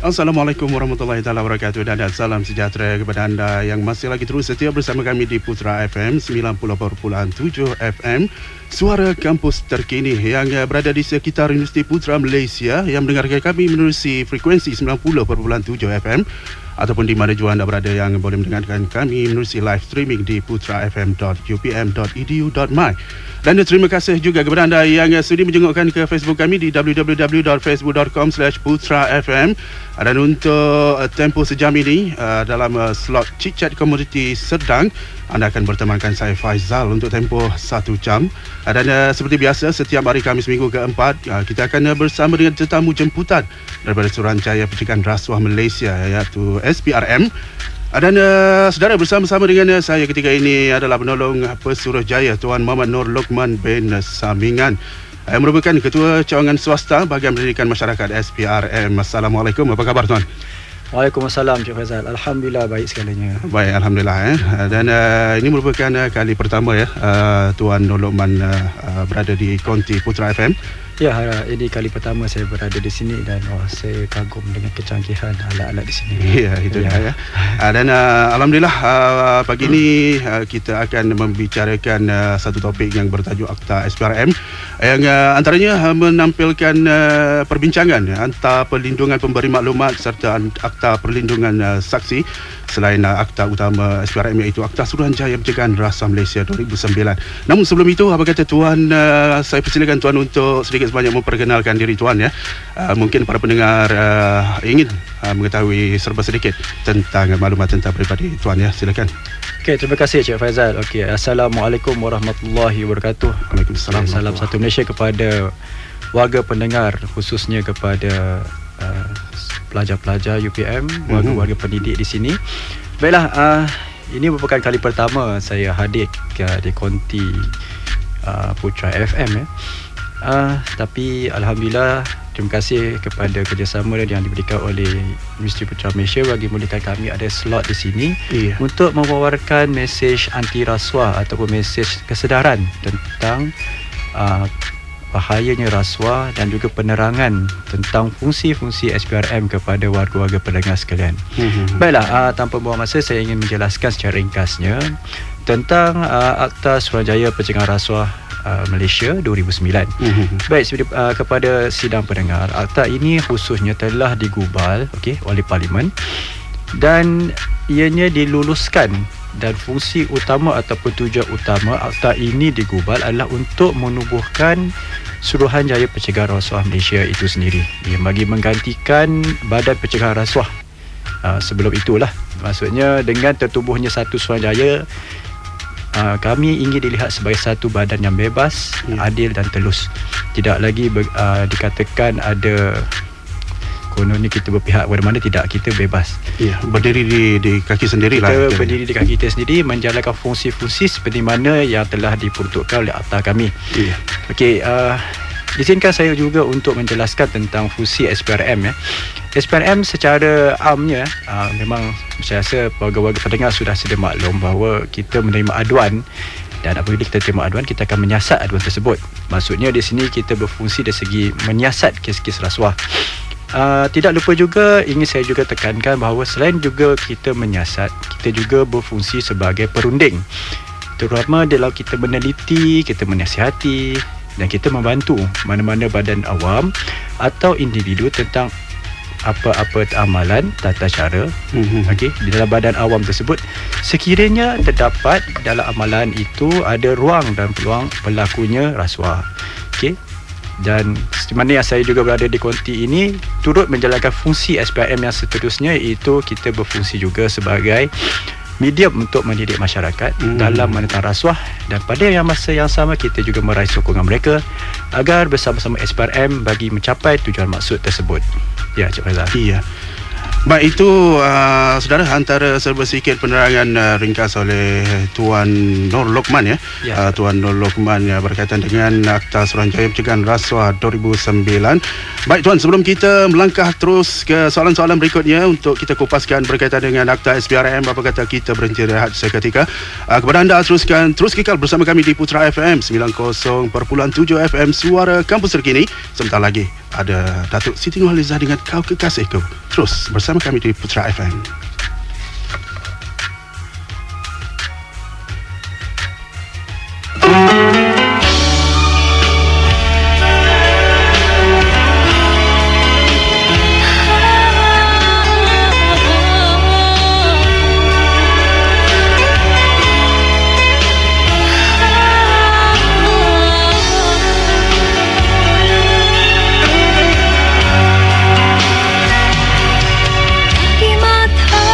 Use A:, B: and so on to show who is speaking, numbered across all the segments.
A: Assalamualaikum warahmatullahi taala wabarakatuh dan salam sejahtera kepada anda yang masih lagi terus setia bersama kami di Putra FM 90.7 FM, suara kampus terkini yang berada di sekitar Universiti Putra Malaysia, yang mendengarkan kami menerusi frekuensi 90.7 FM, ataupun di mana jua anda berada yang boleh mendengarkan kami menerusi live streaming di putrafm.upm.edu.my. Dan terima kasih juga kepada anda yang sudi menjengukkan ke Facebook kami di www.facebook.com/putrafm. Dan untuk tempoh sejam ini dalam slot Chit Chat Komoditi Sedang, anda akan bertemankan saya Faizal untuk tempoh 1 jam. Dan seperti biasa, setiap hari Khamis minggu keempat, kita akan bersama dengan tetamu jemputan daripada Suruhanjaya Pencegahan Rasuah Malaysia, iaitu SPRM. Dan saudara, bersama-sama dengan saya ketika ini adalah penolong Pesuruhjaya Tuan Muhammad Nur Lokman bin Samingan, yang merupakan Ketua Cawangan Swasta Bahagian Pendidikan Masyarakat SPRM. Assalamualaikum, apa khabar tuan?
B: Waalaikumsalam Cik Faizal. Alhamdulillah baik segalanya.
A: Baik, Alhamdulillah. Dan ini merupakan kali pertama Tuan Nur Lokman berada di konti Putra FM.
B: Ya, ini kali pertama saya berada di sini dan saya kagum dengan kecanggihan alat-alat di sini.
A: Ya, itu ya. Dan alhamdulillah pagi ini kita akan membicarakan satu topik yang bertajuk Akta SPRM, yang antaranya menampilkan perbincangan antara perlindungan pemberi maklumat serta Akta Perlindungan Saksi, selain akta utama SPRM, iaitu Akta Suruhanjaya Pencegahan Rasuah Malaysia 2009. Namun sebelum itu, apa kata tuan, saya persilakan tuan untuk sedikit sebanyak memperkenalkan diri tuan ya. Mungkin para pendengar ingin mengetahui serba sedikit tentang maklumat tentang peribadi tuan ya. Silakan.
B: Okey, terima kasih Cik Faizal. Okey, Assalamualaikum warahmatullahi wabarakatuh.
A: Waalaikumsalam.
B: Salam satu Malaysia kepada warga pendengar, khususnya kepada pelajar-pelajar UPM, warga-warga pendidik di sini. Baiklah, ini merupakan kali pertama saya hadir di konti Putra FM ya. Tapi alhamdulillah, terima kasih kepada kerjasama yang diberikan oleh Universiti Putra Malaysia bagi membolehkan kami ada slot di sini untuk mewawarkan mesej anti rasuah ataupun mesej kesedaran tentang bahayanya rasuah dan juga penerangan tentang fungsi-fungsi SPRM kepada warga-warga pendengar sekalian. Baiklah, tanpa buang masa, saya ingin menjelaskan secara ringkasnya tentang Akta Suruhanjaya Pencegahan Rasuah Malaysia 2009. Baik, kepada sidang pendengar, akta ini khususnya telah digubal oleh Parlimen dan ianya diluluskan, dan fungsi utama ataupun tujuan utama akta ini digubal adalah untuk menubuhkan Suruhanjaya Pencegahan Rasuah Malaysia itu sendiri, bagi menggantikan Badan Pencegahan Rasuah sebelum itulah. Maksudnya dengan tertubuhnya satu Suruhanjaya, kami ingin dilihat sebagai satu badan yang bebas, adil dan telus. Tidak lagi dikatakan ada kononnya kita berpihak kepada mana, tidak, kita bebas.
A: Berdiri di kaki sendiri lah.
B: Kita berdiri di kaki kita sendiri, menjalankan fungsi-fungsi seperti mana yang telah diperuntukkan oleh akta kami. Okey, izinkan saya juga untuk menjelaskan tentang fungsi SPRM ya. SPRM secara amnya, memang saya rasa warga-warga pendengar sudah sedia maklum bahawa kita menerima aduan, dan apabila kita terima aduan, kita akan menyiasat aduan tersebut. Maksudnya di sini kita berfungsi dari segi menyiasat kes-kes rasuah. Tidak lupa juga, ingin saya juga tekankan bahawa selain juga kita menyiasat, kita juga berfungsi sebagai perunding, terutama dalam kita meneliti, kita menasihati dan kita membantu mana-mana badan awam atau individu tentang apa-apa amalan tata cara di dalam badan awam tersebut. Sekiranya terdapat dalam amalan itu ada ruang dan peluang berlakunya rasuah. Dan di mana yang saya juga berada di konti ini turut menjalankan fungsi SPRM yang seterusnya, iaitu kita berfungsi juga sebagai medium untuk mendidik masyarakat dalam menekan rasuah, dan pada masa yang sama kita juga meraih sokongan mereka agar bersama-sama SPRM bagi mencapai tujuan maksud tersebut. Ya, Cik Faizal.
A: Iya. Baik, itu saudara, antara serba sikit penerangan ringkas oleh Tuan Nur Lokman ya. Tuan Nur Lokman berkaitan dengan Akta Suruhanjaya Pencegahan Rasuah 2009. Baik tuan, sebelum kita melangkah terus ke soalan-soalan berikutnya untuk kita kupaskan berkaitan dengan Akta SPRM, apa kata kita berhenti rehat seketika. Kepada anda, terus kekal bersama kami di Putra FM 90.7 FM, suara kampus terkini. Sebentar lagi ada Datuk Siti Nurhalizah dengan Kau Kekasihku. Terus bersama kami di Putra FM.
C: Di mata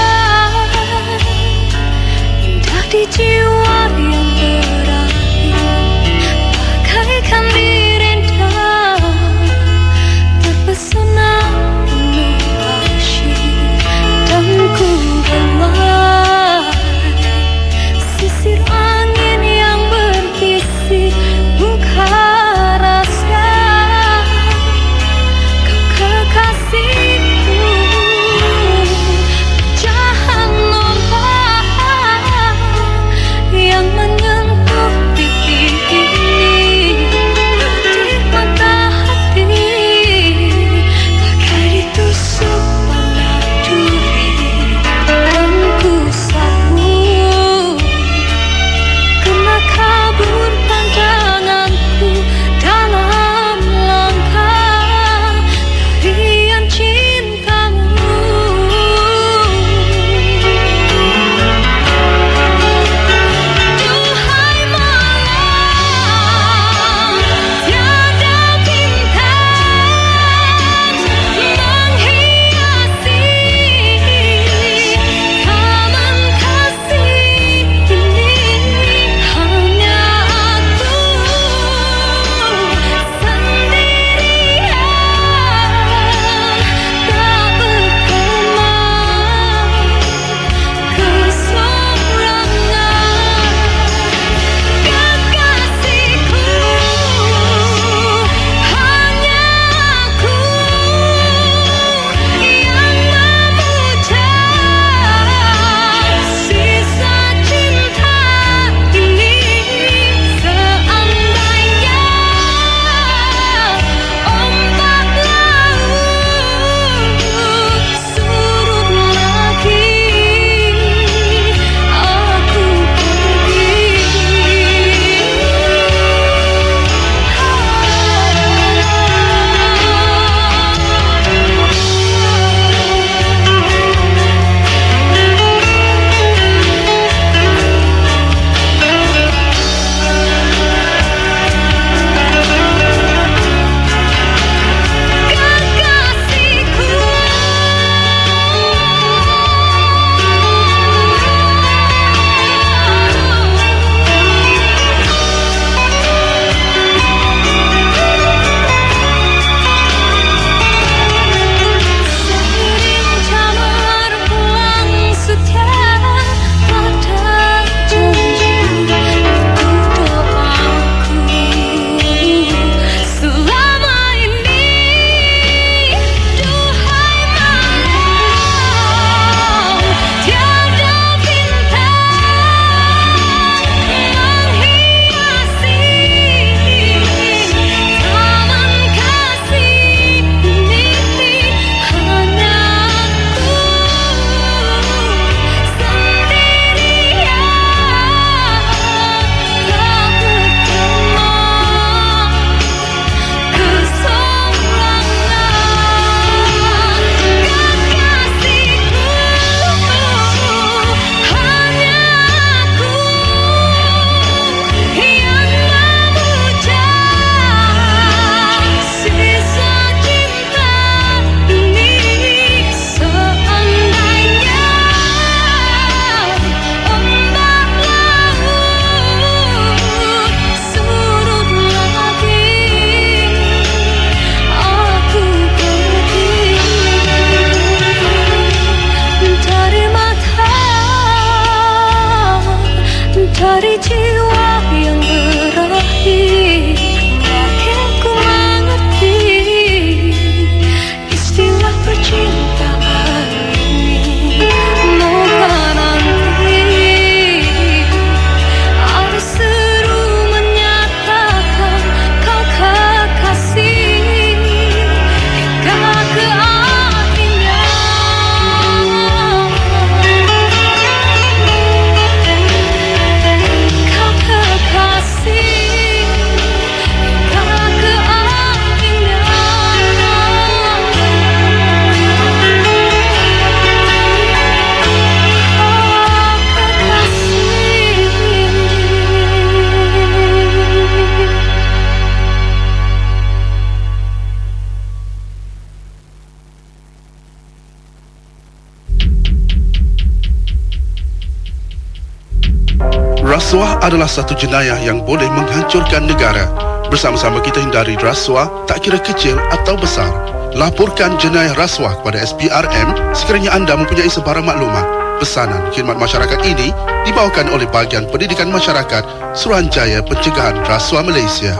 A: Rasuah adalah satu jenayah yang boleh menghancurkan negara. Bersama-sama kita hindari rasuah, tak kira kecil atau besar. Laporkan jenayah rasuah kepada SPRM sekiranya anda mempunyai sebarang maklumat. Pesanan khidmat masyarakat ini dibawakan oleh Bahagian Pendidikan Masyarakat Suruhanjaya Pencegahan Rasuah Malaysia.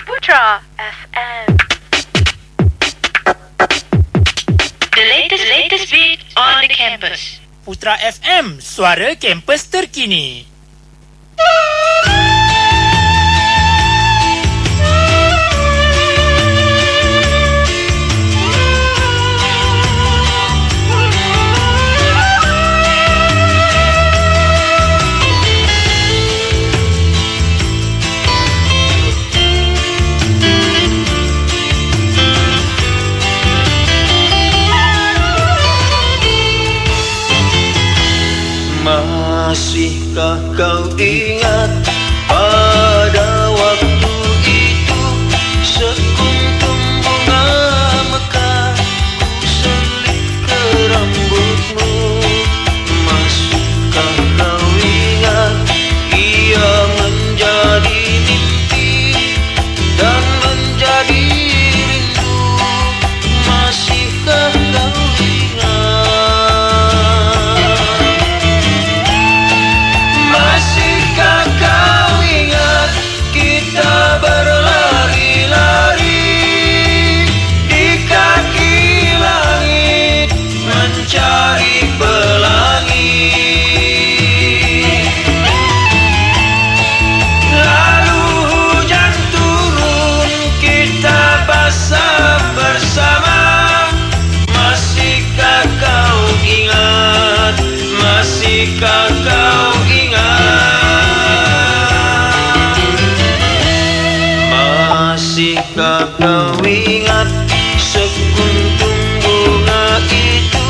C: Putra FM. The latest beat on the campus.
D: Putra FM, suara kampus terkini.
E: Masihkah kau ingat pada waktu itu sekuntum bunga mekar ku selit ke rambutmu. Masihkah kau ingat ia menjadi mimpi dan menjadi rindu. Masihkah kau ingat? Masihkah kau ingat kita berlari-lari di kaki langit mencari pelangi. Lalu hujan turun kita basah bersama. Masihkah kau ingat? Masihkah kau Masihkah kau ingat sekuntum bunga itu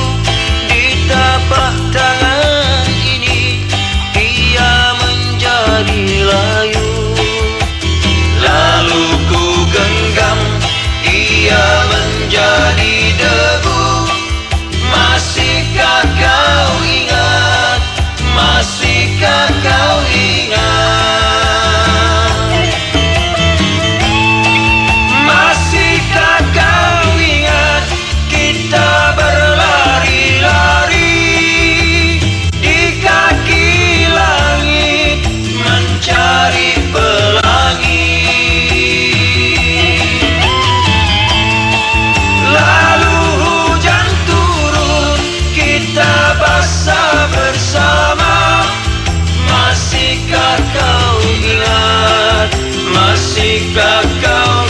E: di tapak tangan ini ia menjadi layu. Lalu ku genggam ia menjadi debu. Masihkah kau ingat? Masihkah kau ingat? Masihkah kau ingat kita berlari-lari di kaki langit mencari pelangi. Lalu hujan turun kita basah bersama. Masihkah kau ingat? Masihkah kau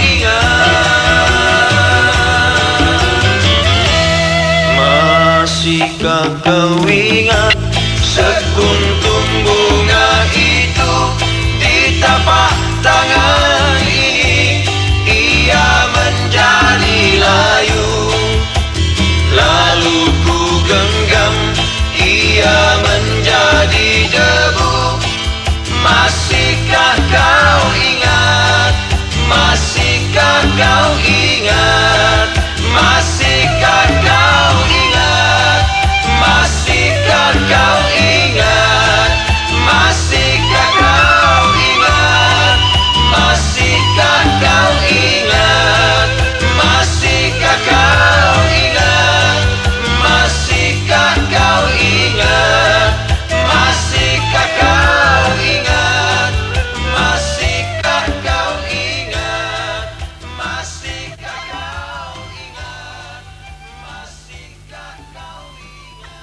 E: Masihkah kau ingat sekuntum bunga itu di tapak tangan ini ia menjadi layu. Lalu ku genggam ia menjadi debu. Masihkah kau ingat? Masihkah kau ingat? Masihkah kau ingat? Masihkah kau ingat? Masihkah kau ingat? Masihkah kau ingat? Masihkah kau ingat? Masihkah kau ingat? Masihkah kau ingat? Masihkah kau ingat? Masihkah kau ingat? Masihkah kau ingat?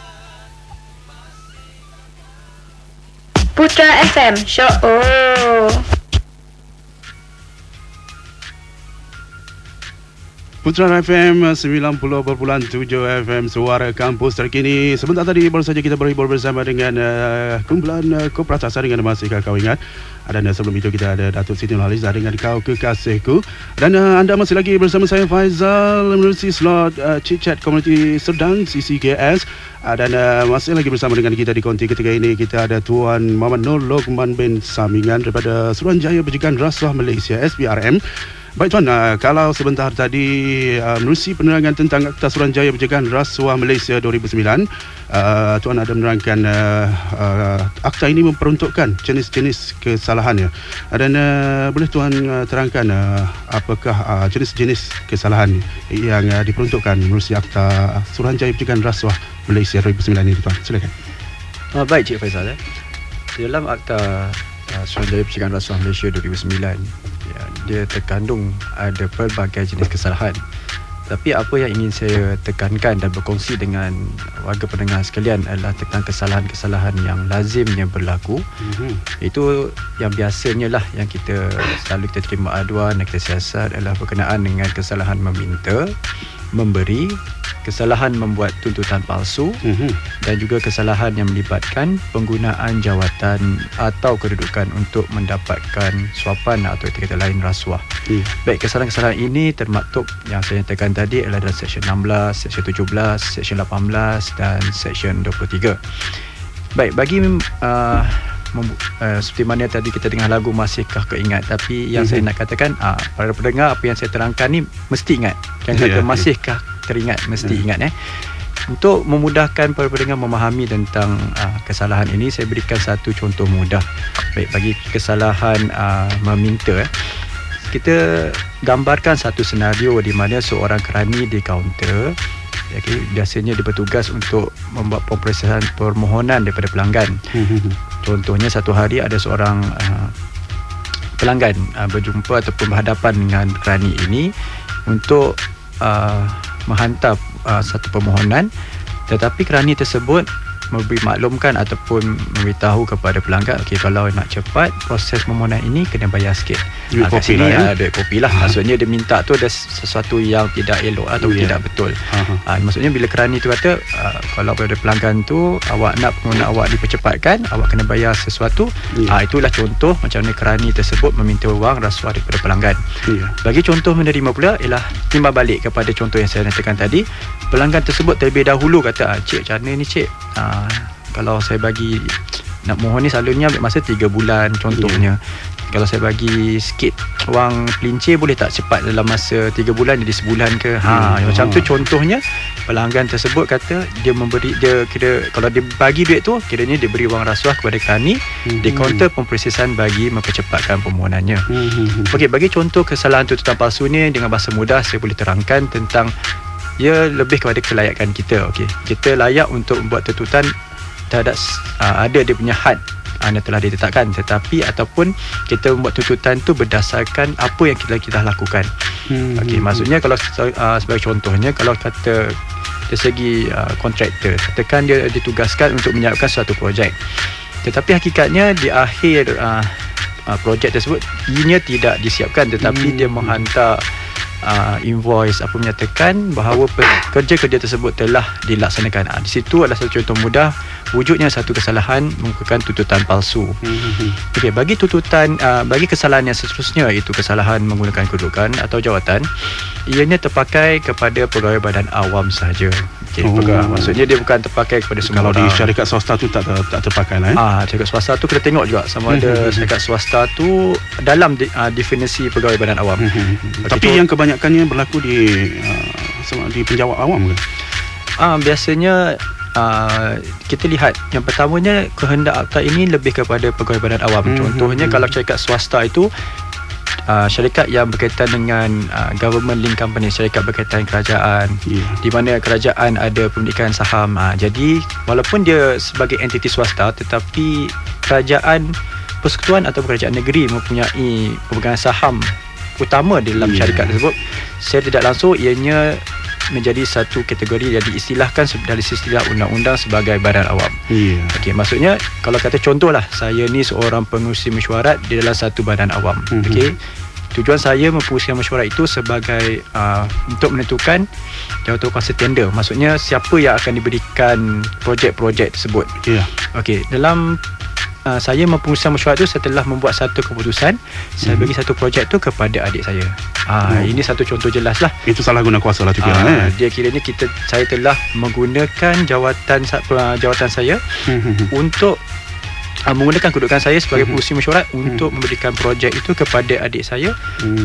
C: Putra FM, show.
A: Putra FM 90.7 FM Suara Kampus Terkini. Sebentar tadi baru saja kita berhibur bersama dengan kumpulan Koperasa dengan Masihkah Kau Ingat. Dan sebelum itu kita ada Datuk Siti Nurhaliza dengan Kau Kekasihku. Dan anda masih lagi bersama saya Faizal menerusi slot Chit Chat Community Serdang CCGS. Dan masih lagi bersama dengan kita di konti ketiga ini. Kita ada Tuan Muhammad Nur Lokman bin Samingan daripada Suruhanjaya Pencegahan Rasuah Malaysia SPRM. Baik tuan, kalau sebentar tadi menerusi penerangan tentang Akta Suruhanjaya Pencegahan Rasuah Malaysia 2009, tuan ada menerangkan akta ini memperuntukkan jenis-jenis kesalahannya. Dan boleh tuan terangkan apakah jenis-jenis kesalahan yang diperuntukkan menerusi Akta Suruhanjaya Pencegahan Rasuah Malaysia 2009 ini, tuan? Silakan.
B: Baik Cik Faizal. Dalam Akta Suruhanjaya Pencegahan Rasuah Malaysia 2009, dia terkandung ada pelbagai jenis kesalahan. Tapi apa yang ingin saya tekankan dan berkongsi dengan warga pendengar sekalian adalah tentang kesalahan-kesalahan yang lazimnya berlaku. Itu yang biasanya lah yang kita selalu kita terima aduan dan kita siasat adalah berkenaan dengan kesalahan meminta, memberi, kesalahan membuat tuntutan palsu, dan juga kesalahan yang melibatkan penggunaan jawatan atau kedudukan untuk mendapatkan suapan atau kata lain rasuah. Baik, kesalahan-kesalahan ini termaktub yang saya nyatakan tadi adalah dalam Seksyen 16, Seksyen 17, Seksyen 18 dan Seksyen 23. Baik, bagi seperti mana tadi kita dengar lagu Masihkah Kau Ingat, tapi yang saya nak katakan, para pendengar, apa yang saya terangkan ni mesti ingat. Jangan kata masihkah teringat, mesti ingat. Untuk memudahkan para pendengar memahami tentang kesalahan ini, saya berikan satu contoh mudah. Baik, bagi kesalahan meminta, kita gambarkan satu senario di mana seorang kerani di kaunter, biasanya dia bertugas untuk membuat pemprosesan permohonan daripada pelanggan. Contohnya, satu hari ada seorang pelanggan berjumpa ataupun berhadapan dengan kerani ini untuk menghantar satu permohonan, tetapi kerani tersebut memberi maklumkan ataupun memberitahu kepada pelanggan, okey, kalau nak cepat proses permohonan ini kena bayar sikit.
A: Duit
B: kat
A: kopi
B: sini
A: lah,
B: duit kopi lah. Maksudnya dia minta tu ada sesuatu yang tidak elok atau tidak betul. Maksudnya bila kerani tu kata, kalau pada pelanggan tu awak nak permohonan awak dipercepatkan, awak kena bayar sesuatu. Itulah contoh macam mana kerani tersebut meminta wang rasuah daripada pelanggan. Bagi contoh menerima pula ialah timbal balik kepada contoh yang saya nyatakan tadi. Pelanggan tersebut terlebih dahulu kata, cik, macam mana ni cik, kalau saya bagi nak mohon ni selalunya ambil masa 3 bulan contohnya. Kalau saya bagi sikit wang pelincir, boleh tak cepat dalam masa 3 bulan jadi sebulan ke? Macam tu contohnya. Pelanggan tersebut kata dia memberi, dia kira kalau dia bagi duit tu, kiranya dia beri wang rasuah kepada kerani di kaunter pemprosesan bagi mempercepatkan permohonannya. Okey, bagi contoh kesalahan tuntutan palsu ni dengan bahasa mudah saya boleh terangkan tentang ia lebih kepada kelayakan kita. Okey, kita layak untuk membuat tuntutan terhadap ada dia punya had yang telah ditetapkan, tetapi ataupun kita membuat tuntutan tu berdasarkan apa yang kita lakukan. Okey, maksudnya kalau sebagai contohnya, kalau kata dari segi kontraktor, katakan dia ditugaskan untuk menyiapkan suatu projek, tetapi hakikatnya di akhir projek tersebut ianya tidak disiapkan, tetapi dia menghantar invoice apa menyatakan bahawa kerja-kerja tersebut telah dilaksanakan. Di situ adalah satu contoh mudah wujudnya satu kesalahan merupakan tuntutan palsu. Okey, bagi tuntutan bagi kesalahan yang seterusnya, iaitu kesalahan menggunakan kedudukan atau jawatan, ianya terpakai kepada pegawai badan awam sahaja. Okey, maksudnya dia bukan terpakai kepada semua
A: kalau
B: orang.
A: Di syarikat swasta tu tak terpakai lah.
B: Syarikat swasta tu kita tengok juga sama ada syarikat swasta tu dalam definisi pegawai badan awam.
A: Tapi yang kebanyakannya berlaku di penjawat awam ke?
B: Biasanya kita lihat yang pertamanya kehendak akta ini lebih kepada pegawai badan awam. Contohnya kalau syarikat swasta itu syarikat yang berkaitan dengan government link company, syarikat berkaitan kerajaan, di mana kerajaan ada pemilikan saham. Jadi walaupun dia sebagai entiti swasta, tetapi kerajaan persekutuan atau kerajaan negeri mempunyai pemegang saham utama di dalam syarikat tersebut, saya tidak langsung ianya menjadi satu kategori yang diistilahkan dari istilah undang-undang sebagai badan awam. Okey, maksudnya kalau kata contohlah, saya ni seorang pengurusi mesyuarat di dalam satu badan awam. Okey, tujuan saya mempengurusi mesyuarat itu sebagai untuk menentukan jawatan kuasa tender. Maksudnya siapa yang akan diberikan projek-projek tersebut. Okey, dalam saya mempengurusi mesyuarat itu setelah membuat satu keputusan, saya bagi satu projek tu kepada adik saya. Ini satu contoh jelas lah. Itu
A: salah guna kuasa lah tu kira.
B: Dia kiranya saya telah menggunakan jawatan saya untuk menggunakan kedudukan saya sebagai pengurusi mesyuarat untuk memberikan projek itu kepada adik saya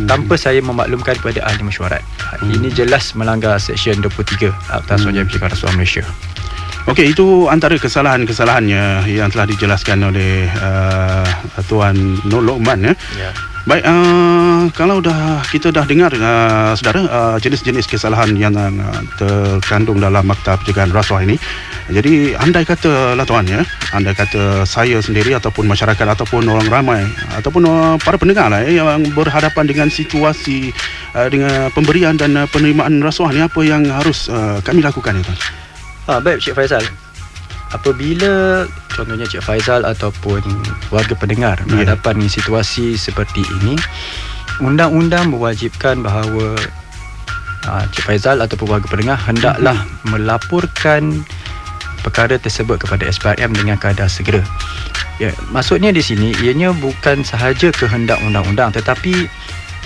B: tanpa saya memaklumkan kepada ahli mesyuarat. Ini jelas melanggar Seksyen 23 Akta Suruhanjaya Pencegahan Rasuah Malaysia.
A: Okey, itu antara kesalahan-kesalahannya yang telah dijelaskan oleh Tuan Nur Lokman, ya.
B: Ya.
A: Baik, kalau kita dah dengar saudara jenis-jenis kesalahan yang terkandung dalam Akta Pencegahan Rasuah ini. Jadi andai kata lah tuan, ya, andai kata saya sendiri ataupun masyarakat ataupun orang ramai ataupun para pendengar lah, yang berhadapan dengan situasi dengan pemberian dan penerimaan rasuah ni, apa yang harus kami lakukan, ya tuan?
B: Baik Cik Faizal, apabila contohnya Cik Faizal ataupun warga pendengar berhadapan dengan situasi seperti ini, undang-undang mewajibkan bahawa Cik Faizal ataupun warga pendengar hendaklah melaporkan perkara tersebut kepada SPRM dengan kadar segera. Ya, maksudnya di sini ianya bukan sahaja kehendak undang-undang, tetapi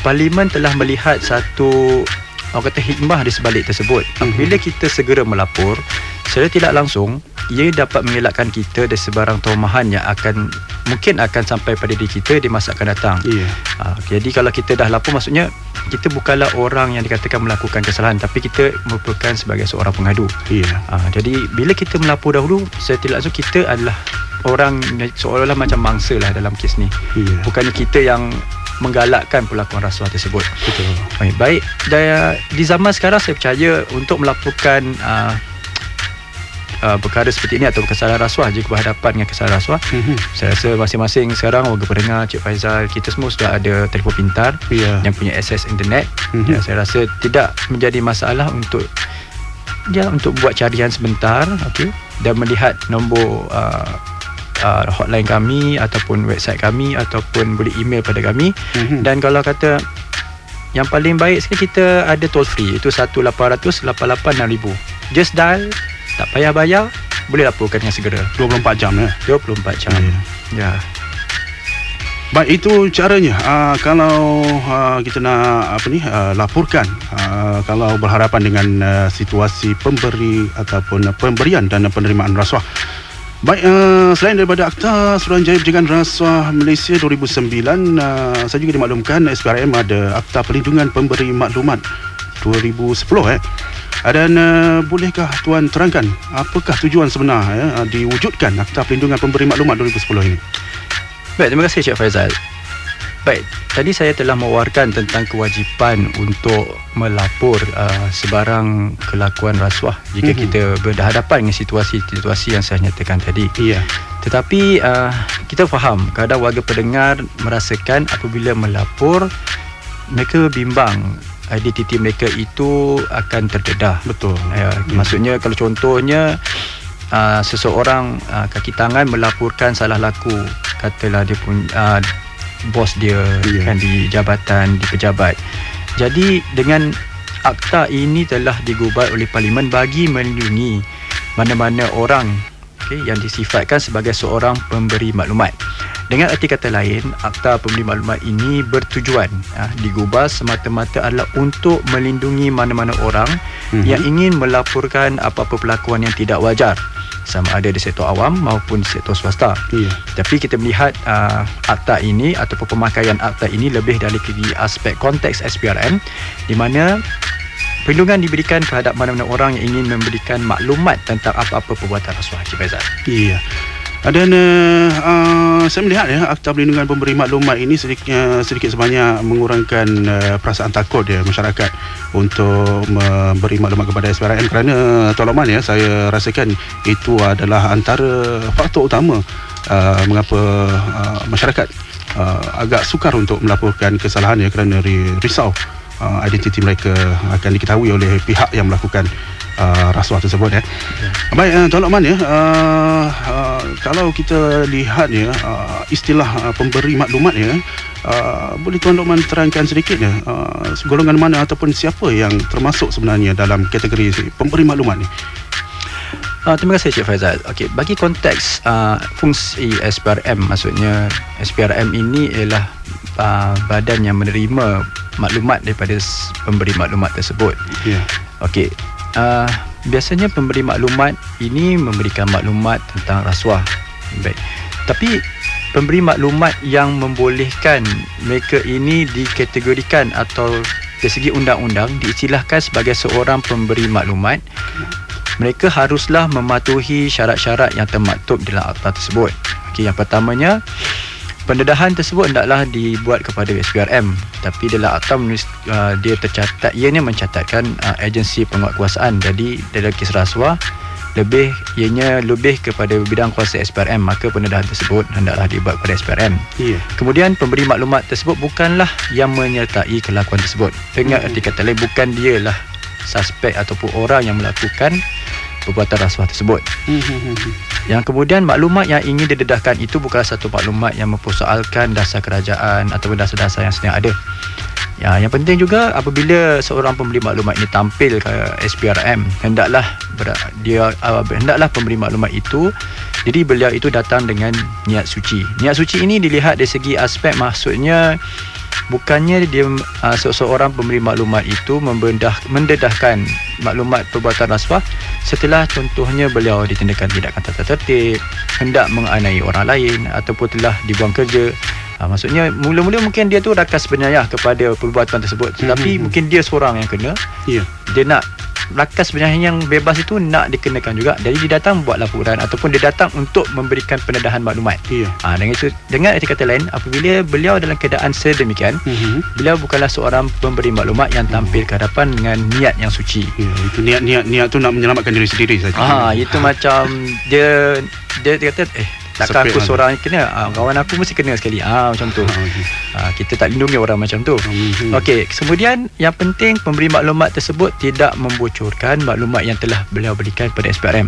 B: Parlimen telah melihat satu, orang kata, hikmah di sebalik tersebut. Apabila kita segera melapor, secara tidak langsung ia dapat mengelakkan kita dari sebarang tomahan yang mungkin akan sampai pada diri kita di masa akan datang. Jadi kalau kita dah lapor, maksudnya kita bukanlah orang yang dikatakan melakukan kesalahan, tapi kita merupakan sebagai seorang pengadu. Jadi bila kita melapor dahulu, secara tidak langsung kita adalah orang seolah-olah macam mangsa lah dalam kes ni. Bukannya kita yang menggalakkan pelakuan rasuah tersebut.
A: Betul.
B: Baik, di zaman sekarang saya percaya untuk melaporkan perkara seperti ini atau kesalahan rasuah, jika berhadapan dengan kesalahan rasuah, saya rasa masing-masing sekarang warga pendengar, Cik Faizal, kita semua sudah ada telefon pintar yang punya akses internet. Saya rasa tidak menjadi masalah untuk buat carian sebentar, dan melihat nombor hotline kami ataupun website kami ataupun boleh email pada kami. Dan kalau kata yang paling baik sekali, kita ada toll free, itu 1-800-88-6000. Just dial, tak payah bayar, boleh laporkan dengan segera.
A: 24 jam, ya?
B: 24 jam. Ya.
A: Baik, itu caranya. Kalau kita nak laporkan, kalau berhadapan dengan situasi pemberi ataupun pemberian dan penerimaan rasuah. Baik, selain daripada Akta Suruhanjaya Pencegahan Rasuah Malaysia 2009, saya juga dimaklumkan SPRM ada Akta Perlindungan Pemberi Maklumat 2010. Dan bolehkah tuan terangkan apakah tujuan sebenar diwujudkan Akta Perlindungan Pemberi Maklumat 2010 ini?
B: Baik, terima kasih Cik Faizal. Baik, tadi saya telah mewawarkan tentang kewajipan untuk melapor sebarang kelakuan rasuah jika kita berhadapan dengan situasi-situasi yang saya nyatakan tadi. Tetapi kita faham kadang warga pendengar merasakan apabila melapor, mereka bimbang identiti mereka itu akan terdedah.
A: Betul.
B: Maksudnya kalau contohnya seseorang kaki tangan melaporkan salah laku, katalah dia punya bos dia kan di jabatan, di pejabat. Jadi dengan akta ini telah digugat oleh Parlimen bagi melindungi mana-mana orang yang disifatkan sebagai seorang pemberi maklumat. Dengan erti kata lain, Akta Pemberi Maklumat ini bertujuan digubah semata-mata adalah untuk melindungi mana-mana orang yang ingin melaporkan apa-apa perlakuan yang tidak wajar, sama ada di sektor awam maupun di sektor swasta. Tapi kita melihat akta ini ataupun pemakaian akta ini lebih dari aspek konteks SPRM, di mana perlindungan diberikan terhadap mana-mana orang yang ingin memberikan maklumat tentang apa-apa perbuatan rasuah. Cik Faizal.
A: Dan saya melihat Akta Perlindungan Pemberi Maklumat ini sedikit sebanyak mengurangkan perasaan takut masyarakat untuk memberi maklumat kepada SPRM, kerana Tuan Lokman, saya rasakan itu adalah antara faktor utama mengapa masyarakat agak sukar untuk melaporkan kesalahan kerana risau identiti mereka akan diketahui oleh pihak yang melakukan rasuah tersebut. Baik, Tuan Lokman, kalau kita lihat istilah pemberi maklumat boleh Tuan Lokman terangkan sedikit golongan mana ataupun siapa yang termasuk sebenarnya dalam kategori pemberi maklumat ni?
B: Terima kasih Cik Faizal. Bagi konteks fungsi SPRM, maksudnya SPRM ini ialah badan yang menerima maklumat daripada pemberi maklumat tersebut. Biasanya pemberi maklumat ini memberikan maklumat tentang rasuah. Baik. Tapi pemberi maklumat yang membolehkan mereka ini dikategorikan atau dari segi undang-undang diistilahkan sebagai seorang pemberi maklumat, mereka haruslah mematuhi syarat-syarat yang termaktub dalam akta tersebut. Okey, yang pertamanya, pendedahan tersebut hendaklah dibuat kepada SPRM, tapi dalam akta dia tercatat, ianya mencatatkan agensi penguatkuasaan. Jadi dalam kes rasuah ianya lebih kepada bidang kuasa SPRM, maka pendedahan tersebut hendaklah dibuat kepada SPRM. Kemudian pemberi maklumat tersebut bukanlah yang menyertai kelakuan tersebut. Dengan arti kata lain, bukan dialah suspek ataupun orang yang melakukan perbuatan rasuah tersebut. Yang kemudian maklumat yang ingin didedahkan itu bukanlah satu maklumat yang mempersoalkan dasar kerajaan ataupun dasar-dasar yang sedia ada. Yang penting juga apabila seorang pemberi maklumat ini tampil ke SPRM, hendaklah pemberi maklumat itu, jadi beliau itu datang dengan niat suci. Niat suci ini dilihat dari segi aspek, maksudnya bukannya dia seseorang pemberi maklumat itu mendedahkan maklumat perbuatan rasuah setelah contohnya beliau ditindakan tindakan tata tertib, hendak menganiaya orang lain ataupun telah dibuang kerja. Maksudnya mula-mula mungkin dia tu rakas sebenarnya kepada perbuatan tersebut, tetapi mungkin dia seorang yang kena. Dia nak rakas sebenarnya yang bebas itu nak dikenakan juga. Jadi dia datang buat laporan ataupun dia datang untuk memberikan pendedahan maklumat. Dengan itu, dengan arti kata lain, apabila beliau dalam keadaan sedemikian, beliau bukanlah seorang pemberi maklumat yang tampil ke hadapan dengan niat yang suci.
A: Itu niat tu nak menyelamatkan diri sendiri saja.
B: Itu macam dia kata takkan aku seorang kena, kawan aku mesti kena sekali. Macam tu. Kita tak lindungi orang macam tu. Okey, kemudian yang penting pemberi maklumat tersebut tidak membocorkan maklumat yang telah beliau berikan pada SPRM.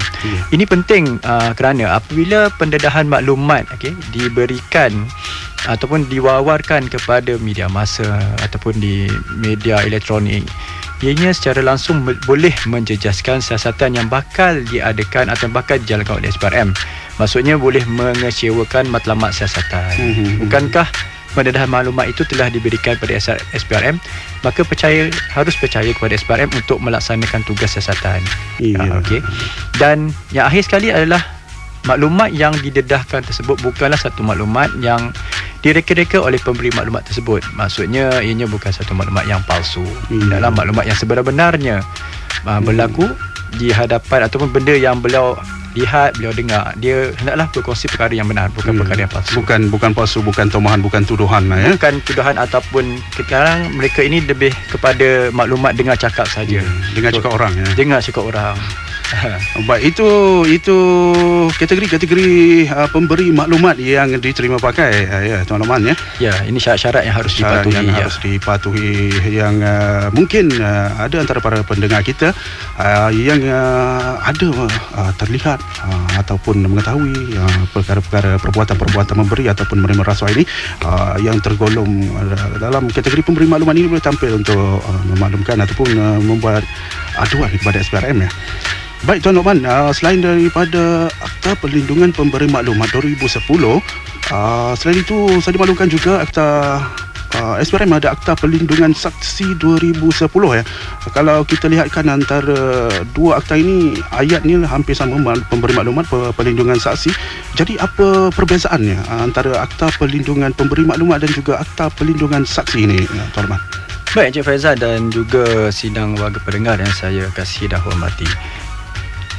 B: Ini penting kerana apabila pendedahan maklumat diberikan ataupun diwawarkan kepada media massa ataupun di media elektronik, ianya secara langsung boleh menjejaskan siasatan yang bakal diadakan atau bakal dijalankan oleh SPRM. Maksudnya boleh mengecewakan matlamat siasatan. Bukankah pendedahan maklumat itu telah diberikan pada SPRM, maka harus percaya kepada SPRM untuk melaksanakan tugas siasatan. Dan yang akhir sekali adalah maklumat yang didedahkan tersebut bukanlah satu maklumat yang direka-reka oleh pemberi maklumat tersebut. Maksudnya ianya bukan satu maklumat yang palsu. Dalam maklumat yang sebenar-benarnya berlaku di hadapan ataupun benda yang beliau lihat, beliau dengar, dia hendaklah berkongsi perkara yang benar, bukan perkara yang palsu. Bukan
A: palsu, bukan tomahan, bukan tuduhan
B: Bukan tuduhan ataupun sekarang mereka ini lebih kepada maklumat dengar cakap saja.
A: Dengar cakap orang
B: Dengar cakap orang.
A: Baik, itu kategori pemberi maklumat yang diterima pakai tuan-tuan
B: ini syarat-syarat yang harus
A: dipatuhi. Yang mungkin ada antara para pendengar kita yang ada terlihat ataupun mengetahui perkara-perkara perbuatan-perbuatan memberi ataupun menerima rasuah ini yang tergolong dalam kategori pemberi maklumat ini, boleh tampil untuk memaklumkan ataupun membuat aduan kepada SPRM Baik tuan-tuan, selain daripada Akta Perlindungan Pemberi Maklumat 2010, selain itu saya dimaklumkan juga Akta SPRM ada Akta Perlindungan Saksi 2010 Kalau kita lihatkan antara dua akta ini, ayatnya hampir sama, pemberi maklumat, perlindungan saksi. Jadi apa perbezaannya antara Akta Perlindungan Pemberi Maklumat dan juga Akta Perlindungan Saksi ini, tuan-tuan?
B: Baik, Encik Faizal dan juga sidang warga pendengar yang saya kasih dan hormati.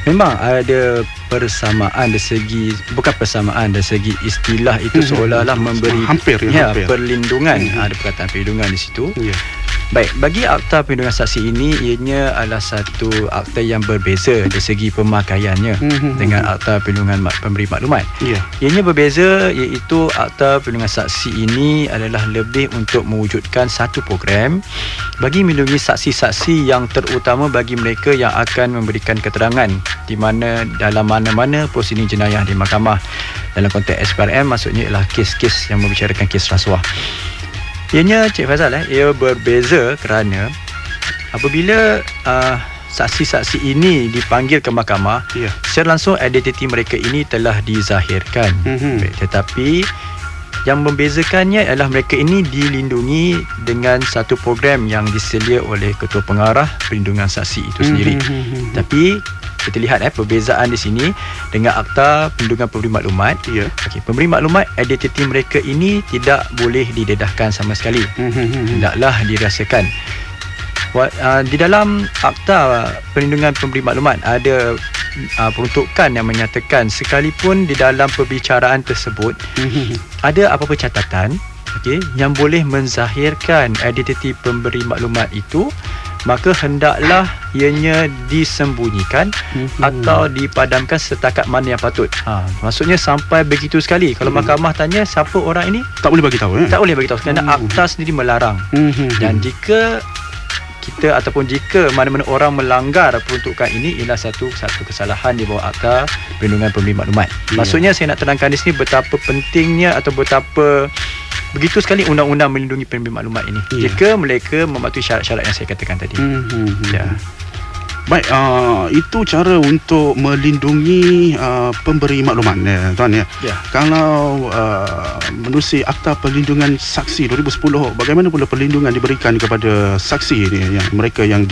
B: Memang ada persamaan dari segi, bukan persamaan dari segi istilah itu seolah-olah memberi
A: hampir.
B: Perlindungan. Ada perkataan perlindungan di situ. Baik, bagi Akta Perlindungan Saksi ini, ianya adalah satu akta yang berbeza dari segi pemakaiannya dengan Akta Perlindungan Pemberi Maklumat. Ianya berbeza, iaitu Akta Perlindungan Saksi ini adalah lebih untuk mewujudkan satu program bagi melindungi saksi-saksi yang terutama bagi mereka yang akan memberikan keterangan di mana dalam mana-mana prosiding jenayah di mahkamah. Dalam konteks SPRM maksudnya ialah kes-kes yang membicarakan kes rasuah. Ianya, Cik Faizal, ia berbeza kerana apabila saksi-saksi ini dipanggil ke mahkamah, secara langsung identiti mereka ini telah dizahirkan. Tetapi yang membezakannya adalah mereka ini dilindungi dengan satu program yang diselia oleh Ketua Pengarah Perlindungan Saksi itu sendiri. Tapi kita lihat perbezaan di sini dengan Akta Perlindungan Pemberi Maklumat.
A: Ya.
B: Okey, pemberi maklumat, identiti mereka ini tidak boleh didedahkan sama sekali. Tidaklah dirasakan. Di dalam Akta Perlindungan Pemberi Maklumat ada peruntukan yang menyatakan sekalipun di dalam perbicaraan tersebut ada apa-apa catatan yang boleh menzahirkan identiti pemberi maklumat itu, maka hendaklah ianya disembunyikan atau dipadamkan setakat mana yang patut. Maksudnya sampai begitu sekali. Kalau mahkamah tanya siapa orang ini,
A: Tak boleh bagi tahu.
B: tak boleh bagi tahu kerana Akta sendiri melarang. Dan jika kita ataupun jika mana-mana orang melanggar peruntukan ini, ialah satu kesalahan di bawah Akta Perlindungan Pemberi Maklumat. Maksudnya saya nak terangkan di sini betapa pentingnya atau betapa begitu sekali undang-undang melindungi pemberi maklumat ini jika mereka mematuhi syarat-syarat yang saya katakan tadi. Ya.
A: Baik, itu cara untuk melindungi pemberi maklumat, tuan ya.
B: Ya.
A: Kalau menerusi Akta Perlindungan Saksi 2010, bagaimana pula perlindungan diberikan kepada saksi ni, yang mereka yang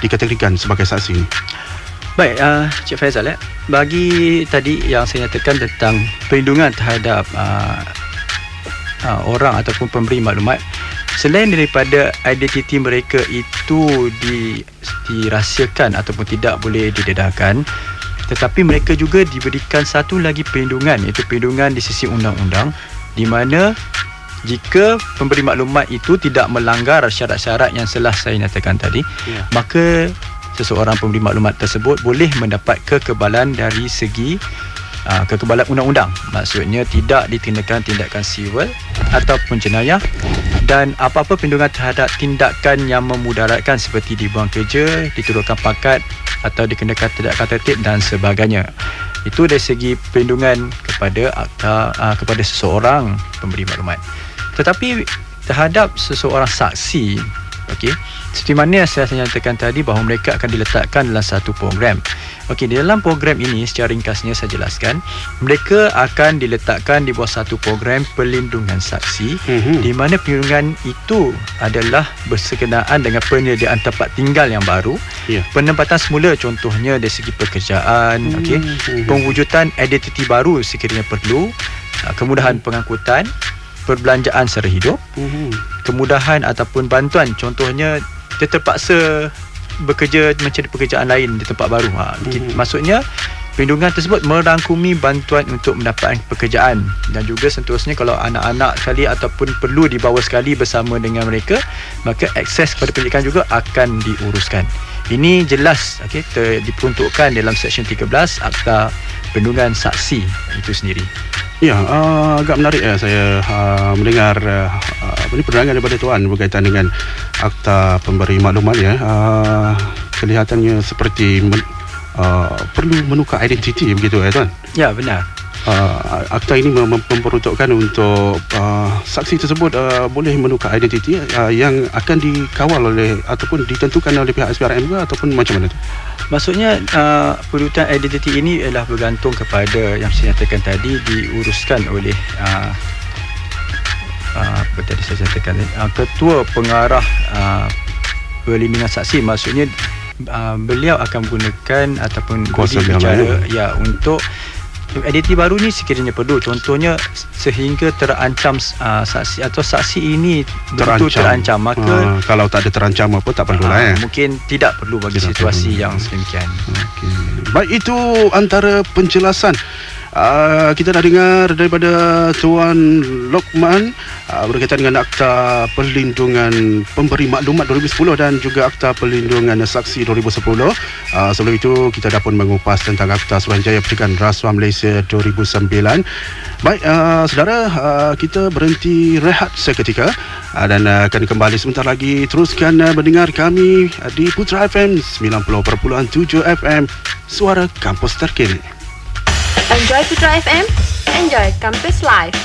A: dikategorikan sebagai saksi ni?
B: Baik, Cik Faizal, bagi tadi yang saya nyatakan tentang perlindungan terhadap orang ataupun pemberi maklumat, selain daripada identiti mereka itu dirahsiakan ataupun tidak boleh didedahkan, tetapi mereka juga diberikan satu lagi perlindungan, iaitu perlindungan di sisi undang-undang, di mana jika pemberi maklumat itu tidak melanggar syarat-syarat yang telah saya nyatakan tadi, maka seseorang pemberi maklumat tersebut boleh mendapat kekebalan dari segi kekebalan undang-undang. Maksudnya tidak dikenakan tindakan siwil ataupun jenayah, dan apa-apa perlindungan terhadap tindakan yang memudaratkan seperti dibuang kerja, diturunkan pangkat atau dikenakan tindakan tertib dan sebagainya. Itu dari segi perlindungan kepada seseorang pemberi maklumat. Tetapi terhadap seseorang saksi, seperti mana yang saya nyatakan tadi, bahawa mereka akan diletakkan dalam satu program. Di dalam program ini, secara ringkasnya saya jelaskan, mereka akan diletakkan di bawah satu program perlindungan saksi, di mana perlindungan itu adalah berkenaan dengan penyediaan tempat tinggal yang baru, penempatan semula contohnya dari segi pekerjaan, pewujudan identiti baru sekiranya perlu, kemudahan pengangkutan, perbelanjaan sara hidup, kemudahan ataupun bantuan, contohnya dia terpaksa bekerja mencari pekerjaan lain di tempat baru. Maksudnya perlindungan tersebut merangkumi bantuan untuk mendapatkan pekerjaan, dan juga seterusnya kalau anak-anak sekali ataupun perlu dibawa sekali bersama dengan mereka, maka akses kepada pendidikan juga akan diuruskan. Ini jelas diperuntukkan dalam Seksyen 13 Akta Perlindungan Saksi itu sendiri.
A: Ya, agak menarik saya mendengar penerangan daripada tuan berkaitan dengan Akta Pemberi Maklumat ya. Kelihatannya seperti perlu menukar identiti begitu tuan?
B: Ya, benar.
A: Akta ini memperuntukkan untuk saksi tersebut boleh menukar identiti yang akan dikawal oleh ataupun ditentukan oleh pihak SPRM ke, ataupun macam mana tu? Maksudnya
B: Perutan identiti ini adalah bergantung kepada yang saya nyatakan tadi, diuruskan oleh apa tadi saya nyatakan, Ketua Pengarah Perlindungan Saksi. Maksudnya beliau akan menggunakan ataupun
A: kuasa
B: bicara untuk identiti baru ni sekiranya perlu, contohnya sehingga terancam saksi atau saksi ini betul terancam, maka
A: kalau tak ada terancam apa tak perlulah
B: mungkin tidak perlu bagi tidak situasi perlu yang sedemikian.
A: Baik, itu antara penjelasan kita dah dengar daripada Tuan Lokman berkaitan dengan Akta Perlindungan Pemberi Maklumat 2010 dan juga Akta Perlindungan Saksi 2010. Sebelum itu kita dah pun mengupas tentang Akta Suruhanjaya Pencegahan Rasuah Malaysia 2009. Baik, saudara, kita berhenti rehat seketika dan akan kembali sebentar lagi. Teruskan mendengar kami di Putra FM 90.7 FM, Suara Kampus Terkini.
F: Enjoy Putra FM, enjoy Campus Live.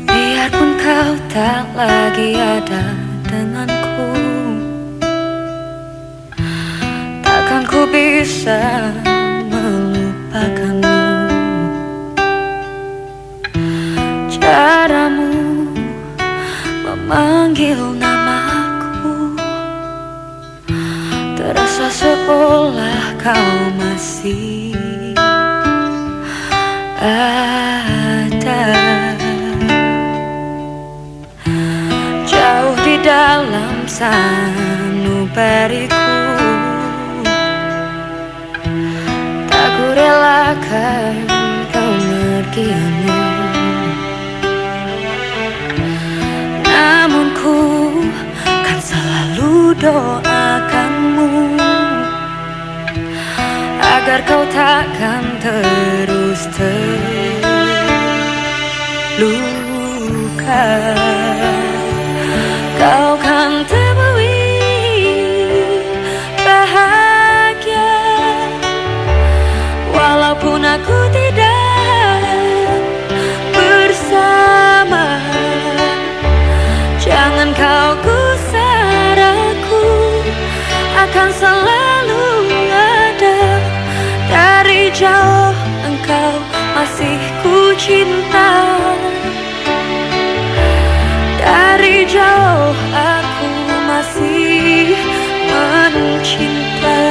G: Biarpun kau tak lagi ada denganku, takkan ku bisa melupakanmu. Caramu memanggil namaku terasa seolah kau masih ada. Jauh di dalam sanubariku, tak ku relakan kemergianmu. Namun ku kan selalu doakanmu agar kau takkan terus terluka. Kau kan temui bahagia walaupun aku tidak bersama. Jangan kau gusar, aku akan selalu ada. Dari jauh engkau masih ku cinta. Dari jauh aku masih mencinta.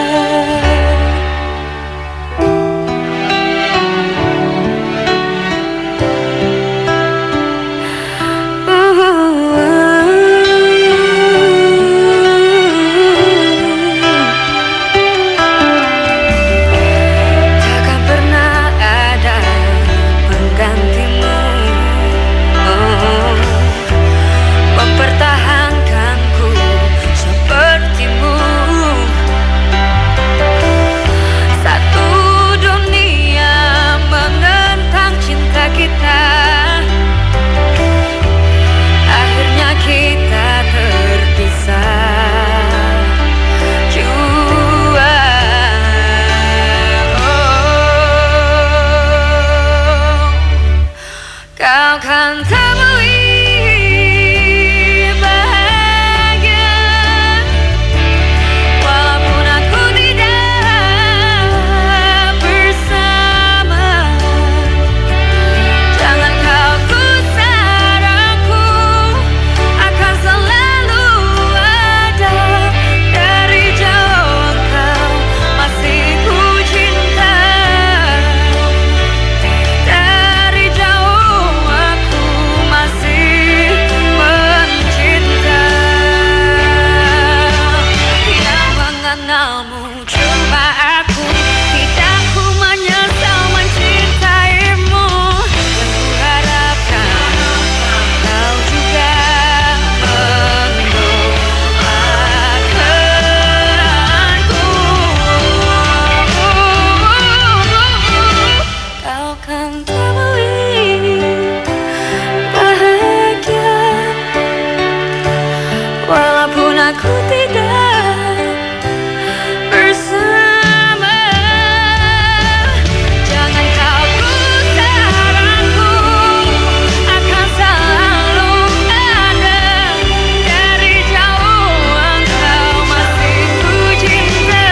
G: Takkan pernah ada penggantimu, mempertahankanku sepertimu. Satu dunia menentang cinta kita, akhirnya kita terpisah jua. Kau kan temui bahagia walaupun aku tidak bersama. Jangan kau gusar, aku akan selalu ada. Dari jauh engkau masih ku cinta. Dari jauh aku masih mencinta. Yang mengenalmu cuma aku, tidak ku menyesal mencintaimu. Yang ku harapkan kau juga mendoakanku. Kau kan temui bahagia walaupun aku tidak bersama. Jangan kau gusar, aku akan selalu ada. Dari jauh engkau masih ku cinta.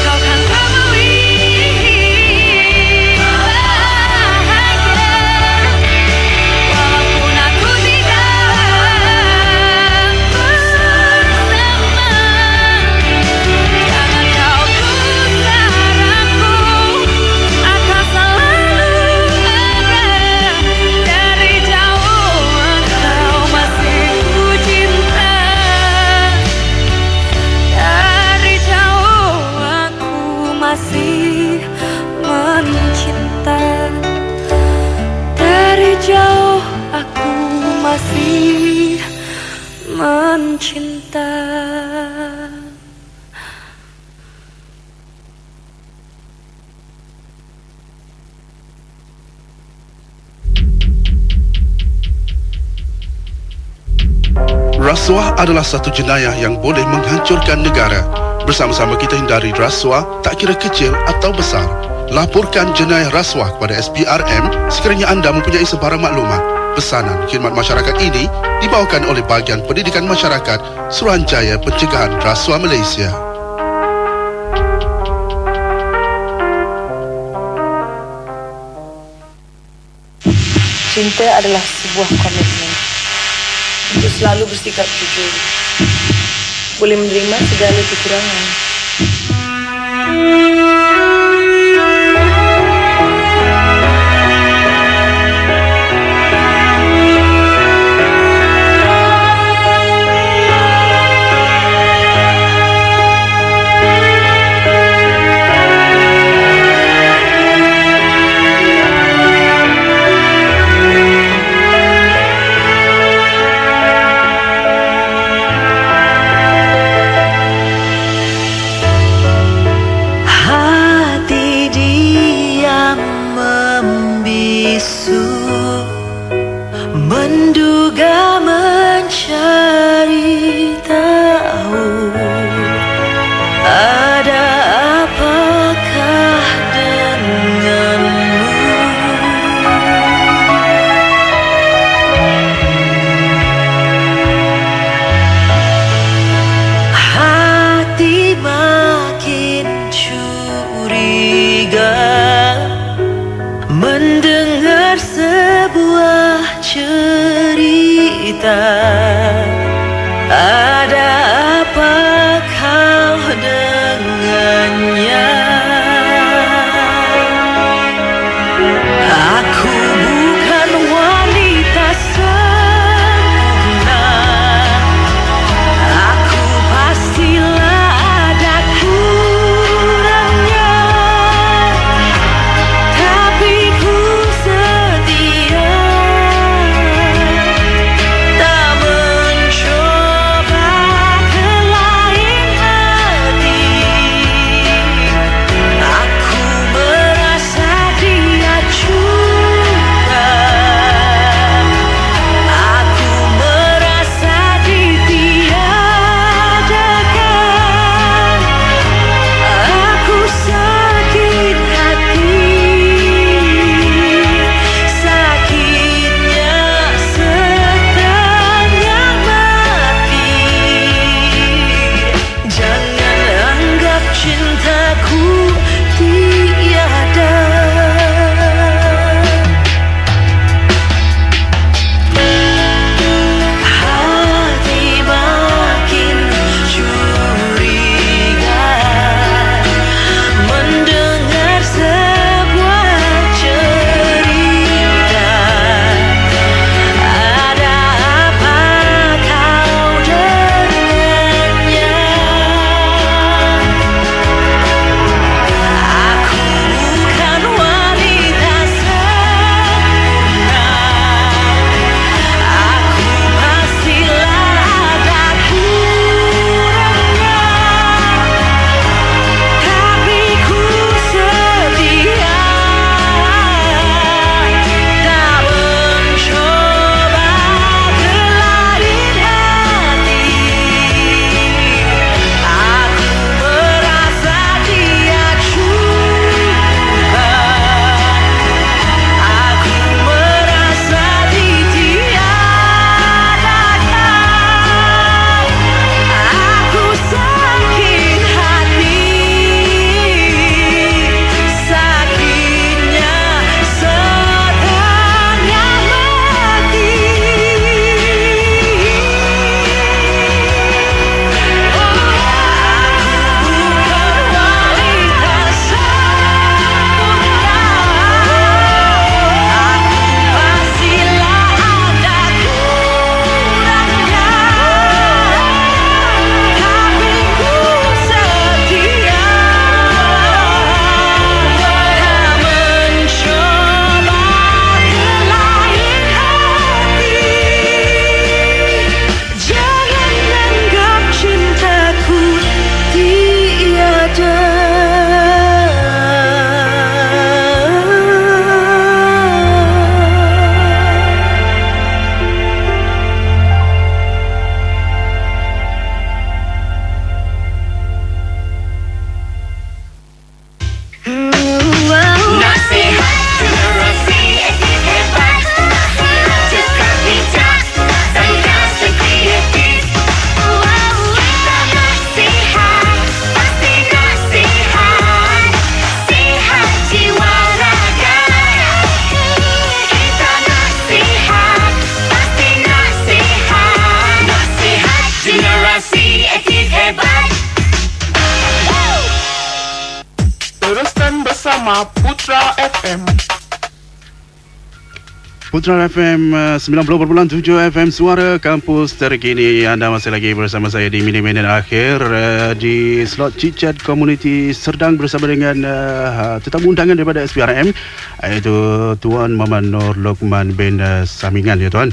G: Kau kan temui bahagia walaupun aku tidak bersama. Jangan kau gusar, aku akan selalu ada. Dari jauh engkau masih ku cinta. Dari jauh aku masih mencinta. Dari jauh aku masih mencinta.
A: Rasuah adalah satu jenayah yang boleh menghancurkan negara. Bersama-sama kita hindari rasuah, tak kira kecil atau besar. Laporkan jenayah rasuah kepada SPRM sekiranya anda mempunyai sebarang maklumat. pesanan khidmat masyarakat ini dibawakan oleh Bahagian Pendidikan Masyarakat Suruhanjaya Pencegahan Rasuah Malaysia.
H: Cinta adalah sebuah komitmen untuk selalu bersikap jujur, boleh menerima segala kekurangan.
G: Menduga mencari tahu ada apakah denganmu. Hati makin curiga mendengar sebuah cerita. Ada apa kau dengannya? Aku bukan wanita sempurna, aku pastilah ada kurangnya, tapi ku setia, tak mencoba
I: bersama Putra FM.
A: Putra FM 90.7 FM Suara Kampus Terkini. Anda masih lagi bersama saya di minit-minit akhir di slot Chit-Chat Community Serdang bersama dengan tetamu undangan daripada SPRM, iaitu Tuan Muhammad Nur Lokman bin Samingan, ya Tuan.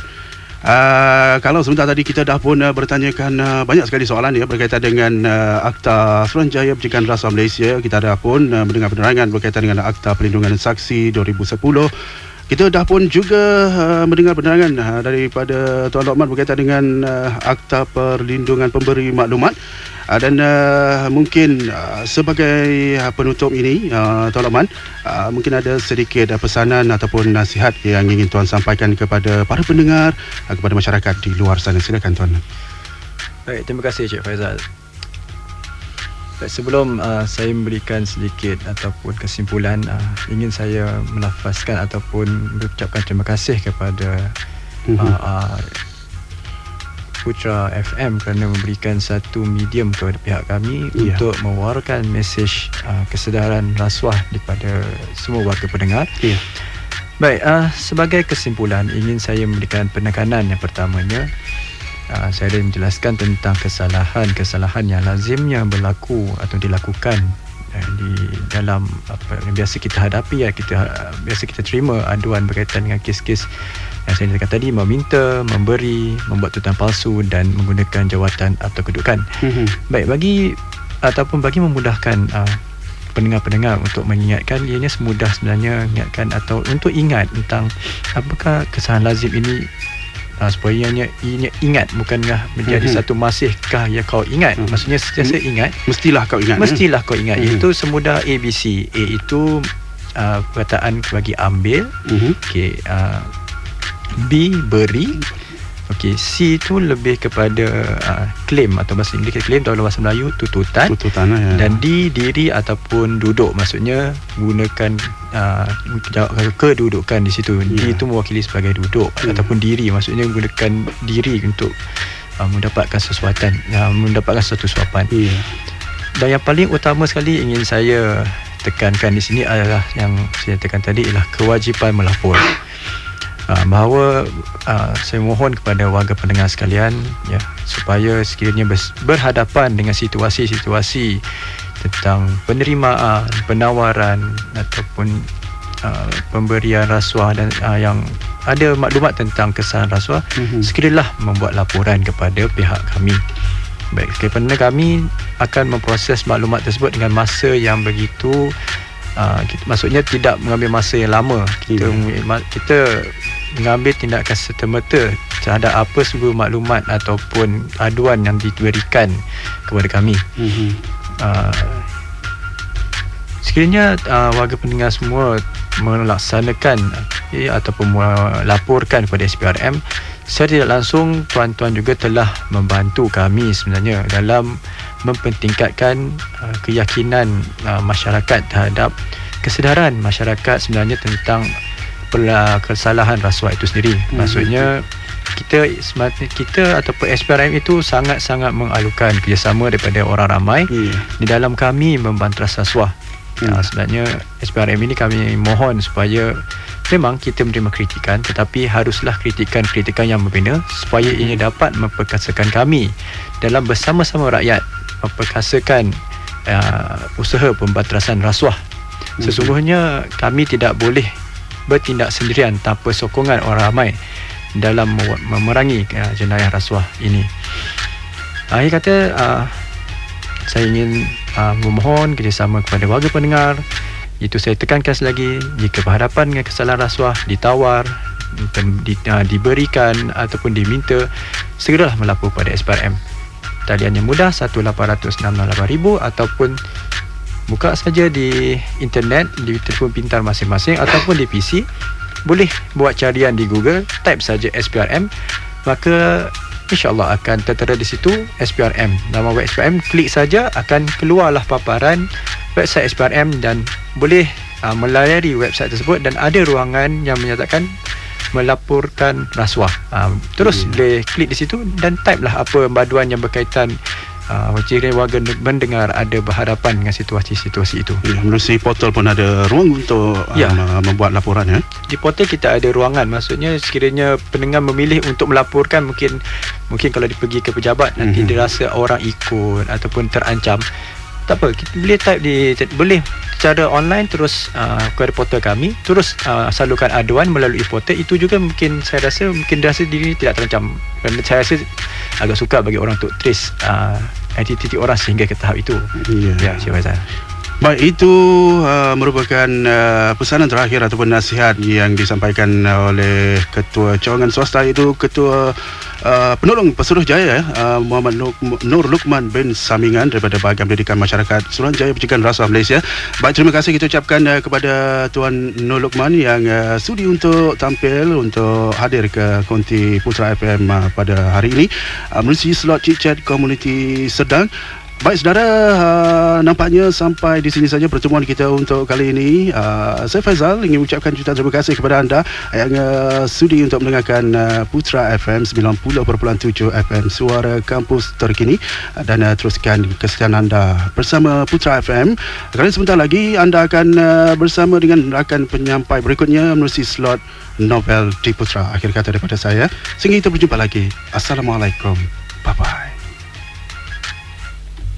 A: Kalau sebentar tadi kita dah pun bertanyakan banyak sekali soalan ya berkaitan dengan Akta Suruhanjaya Pencegahan Rasuah Malaysia. Kita dah pun mendengar penerangan berkaitan dengan Akta Perlindungan Saksi 2010. Kita dah pun juga mendengar penerangan daripada Tuan Lokman berkaitan dengan Akta Perlindungan Pemberi Maklumat. Dan mungkin sebagai penutup ini, Tuan Lokman, mungkin ada sedikit pesanan ataupun nasihat yang ingin Tuan sampaikan kepada para pendengar, kepada masyarakat di luar sana. Silakan Tuan.
B: Baik, terima kasih Cik Faizal. Sebelum saya memberikan sedikit ataupun kesimpulan, ingin saya melafazkan ataupun mengucapkan terima kasih kepada Putra FM kerana memberikan satu medium kepada pihak kami untuk mewawarkan mesej kesedaran rasuah daripada semua warga pendengar. Baik, sebagai kesimpulan ingin saya memberikan penekanan yang pertamanya. Saya ada menjelaskan tentang kesalahan yang lazimnya berlaku atau dilakukan di dalam apa yang biasa kita hadapi, biasa kita terima aduan berkaitan dengan kes-kes yang saya katakan tadi, meminta, memberi, membuat tututan palsu dan menggunakan jawatan atau kedudukan. Baik, bagi memudahkan pendengar-pendengar untuk mengingatkan, ianya semudah sebenarnya ingatkan atau untuk ingat tentang apakah kesalahan lazim ini, supaya ianya ingat, bukanlah menjadi satu masihkah yang kau ingat. Maksudnya sentiasa ingat, mestilah kau ingat. Iaitu semudah ABC. A itu perkataan bagi ambil, okey, B beri, okey, C itu lebih kepada claim atau bahasa Inggeris claim, atau bahasa Melayu tututan dan D diri ataupun duduk. Maksudnya gunakan kedudukan di situ. D itu mewakili sebagai duduk ataupun diri, maksudnya gunakan diri untuk mendapatkan sesuatu, mendapatkan satu suapan. Dan yang paling utama sekali ingin saya tekankan di sini adalah yang saya tekan tadi, ialah kewajipan melapor. Bahawa saya mohon kepada warga pendengar sekalian, ya, supaya sekiranya berhadapan dengan situasi-situasi tentang penerimaan, penawaran ataupun pemberian rasuah dan yang ada maklumat tentang kesalahan rasuah, segeralah membuat laporan kepada pihak kami. Baik, kerana kami akan memproses maklumat tersebut dengan masa yang begitu maksudnya tidak mengambil masa yang lama. Kita mengambil tindakan serta-merta terhadap apa semua maklumat ataupun aduan yang diberikan kepada kami. Sekiranya warga pendengar semua melaksanakan ataupun melaporkan kepada SPRM, secara tidak langsung tuan-tuan juga telah membantu kami sebenarnya dalam mempertingkatkan keyakinan masyarakat terhadap kesedaran masyarakat sebenarnya tentang kesalahan rasuah itu sendiri. Maksudnya kita ataupun SPRM itu sangat-sangat mengalukan kerjasama daripada orang ramai di dalam kami membanteras rasuah. Sebenarnya SPRM ini kami mohon supaya memang kita menerima kritikan, tetapi haruslah kritikan yang membina supaya ini dapat memperkasakan kami dalam bersama-sama rakyat memperkasakan usaha pembanterasan rasuah. Sesungguhnya kami tidak boleh bertindak sendirian tanpa sokongan orang ramai dalam memerangi jenayah rasuah ini. Akhir kata, saya ingin memohon kerjasama kepada warga pendengar. Itu saya tekankan selagi, jika berhadapan dengan kesalahan rasuah, ditawar, diberikan ataupun diminta, segeralah melapor pada SPRM. Talian yang mudah 1-800-668-000 ataupun buka saja di internet, di telefon pintar masing-masing ataupun di PC. Boleh buat carian di Google, type saja SPRM, maka insya-Allah akan tertera di situ SPRM. Nama web SPRM, klik saja akan keluarlah paparan website SPRM dan boleh melayari website tersebut dan ada ruangan yang menyatakan melaporkan rasuah. Terus boleh klik di situ dan type lah apa baduan yang berkaitan jika warga mendengar ada berhadapan dengan situasi-situasi itu.
A: Ya, melalui portal pun ada ruang untuk membuat laporan ya.
B: Di portal kita ada ruangan, maksudnya sekiranya pendengar memilih untuk melaporkan, mungkin kalau dia pergi ke pejabat nanti dia rasa orang ikut ataupun terancam, tak apa, kita boleh secara online terus kepada portal kami, terus salurkan aduan melalui portal itu juga. Mungkin saya rasa diri tidak terancam, dan saya rasa agak sukar bagi orang untuk trace identiti orang sehingga ke tahap itu. Ya, Cik Faizal.
A: Baik, itu merupakan pesanan terakhir ataupun nasihat yang disampaikan oleh Ketua Cawangan Swasta, iaitu Ketua Penolong Pesuruhjaya Muhammad Nur Luqman bin Samingan daripada Bahagian Pendidikan Masyarakat Suruhanjaya Pencegahan Rasuah Malaysia. Baik, terima kasih kita ucapkan kepada Tuan Nur Luqman yang sudi untuk tampil, untuk hadir ke konti Putra FM pada hari ini melalui slot Chit Chat Komuniti Sedang. Baik saudara, nampaknya sampai di sini saja pertemuan kita untuk kali ini. Saya Faizal ingin mengucapkan jutaan terima kasih kepada anda yang sudi untuk mendengarkan Putra FM 90.7 FM, suara kampus terkini, dan teruskan kesetiaan anda bersama Putra FM. Kerana sebentar lagi anda akan bersama dengan rakan penyampai berikutnya melalui slot Novel di Putra. Akhir kata daripada saya, sehingga kita berjumpa lagi. Assalamualaikum, bye bye.